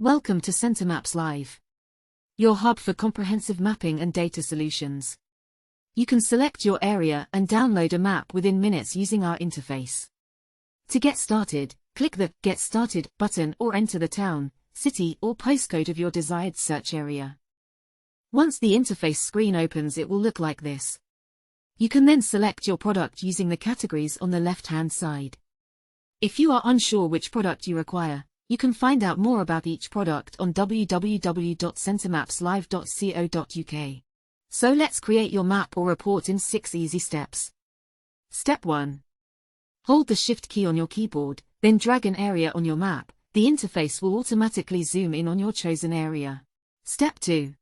Welcome to CenterMaps Live, your hub for comprehensive mapping and data solutions. You can select your area and download a map within minutes using our interface. To get started, click the Get Started button or enter the town, city or postcode of your desired search area. Once the interface screen opens, it will look like this. You can then select your product using the categories on the left-hand side. If you are unsure which product you require, you can find out more about each product on www.centermapslive.co.uk. So let's create your map or report in 6 easy steps. Step 1. Hold the Shift key on your keyboard, then drag an area on your map. The interface will automatically zoom in on your chosen area. Step 2.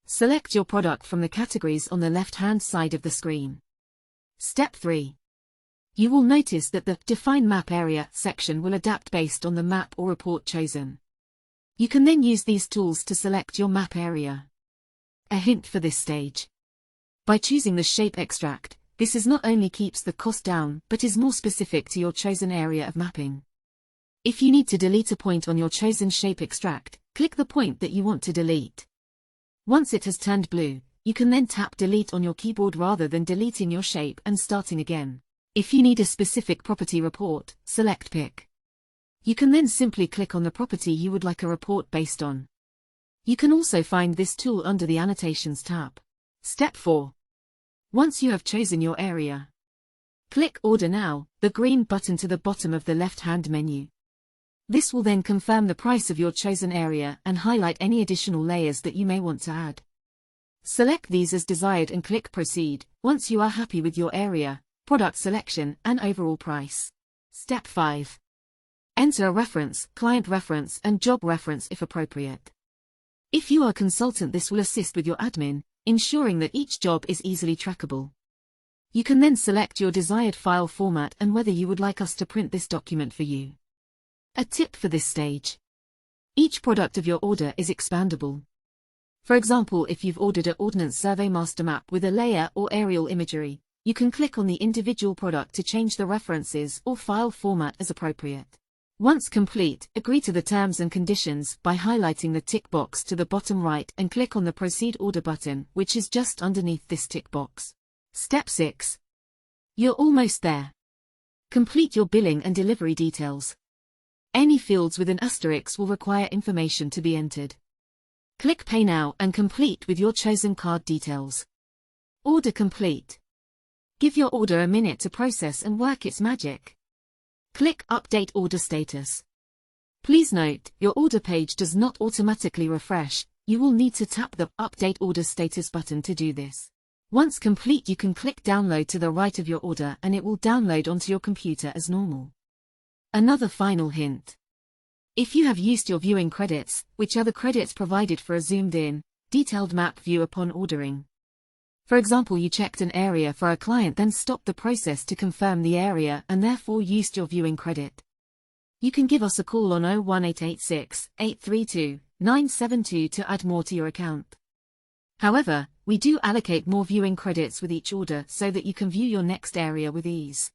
Select your product from the categories on the left-hand side of the screen. Step 3. You will notice that the Define Map Area section will adapt based on the map or report chosen. You can then use these tools to select your map area. A hint for this stage. By choosing the Shape Extract, this not only keeps the cost down but is more specific to your chosen area of mapping. If you need to delete a point on your chosen Shape Extract, click the point that you want to delete. Once it has turned blue, you can then tap Delete on your keyboard rather than deleting your shape and starting again. If you need a specific property report, select Pick. You can then simply click on the property you would like a report based on. You can also find this tool under the Annotations tab. Step 4. Once you have chosen your area, click Order Now, the green button to the bottom of the left-hand menu. This will then confirm the price of your chosen area and highlight any additional layers that you may want to add. Select these as desired and click Proceed once you are happy with your area, product selection, and overall price. Step 5. Enter a reference, client reference, and job reference if appropriate. If you are a consultant, this will assist with your admin, ensuring that each job is easily trackable. You can then select your desired file format and whether you would like us to print this document for you. A tip for this stage. Each product of your order is expandable. For example, if you've ordered an Ordnance Survey Master Map with a layer or aerial imagery, you can click on the individual product to change the references or file format as appropriate. Once complete, agree to the terms and conditions by highlighting the tick box to the bottom right and click on the Proceed Order button, which is just underneath this tick box. Step 6. You're almost there. Complete your billing and delivery details. Any fields with an asterisk will require information to be entered. Click Pay Now and complete with your chosen card details. Order complete. Give your order a minute to process and work its magic. Click Update Order Status. Please note, your order page does not automatically refresh. You will need to tap the Update Order Status button to do this. Once complete, you can click Download to the right of your order and it will download onto your computer as normal. Another final hint. If you have used your viewing credits, which are the credits provided for a zoomed-in, detailed map view upon ordering. For example, you checked an area for a client, then stopped the process to confirm the area and therefore used your viewing credit. You can give us a call on 01886 832 972 to add more to your account. However, we do allocate more viewing credits with each order so that you can view your next area with ease.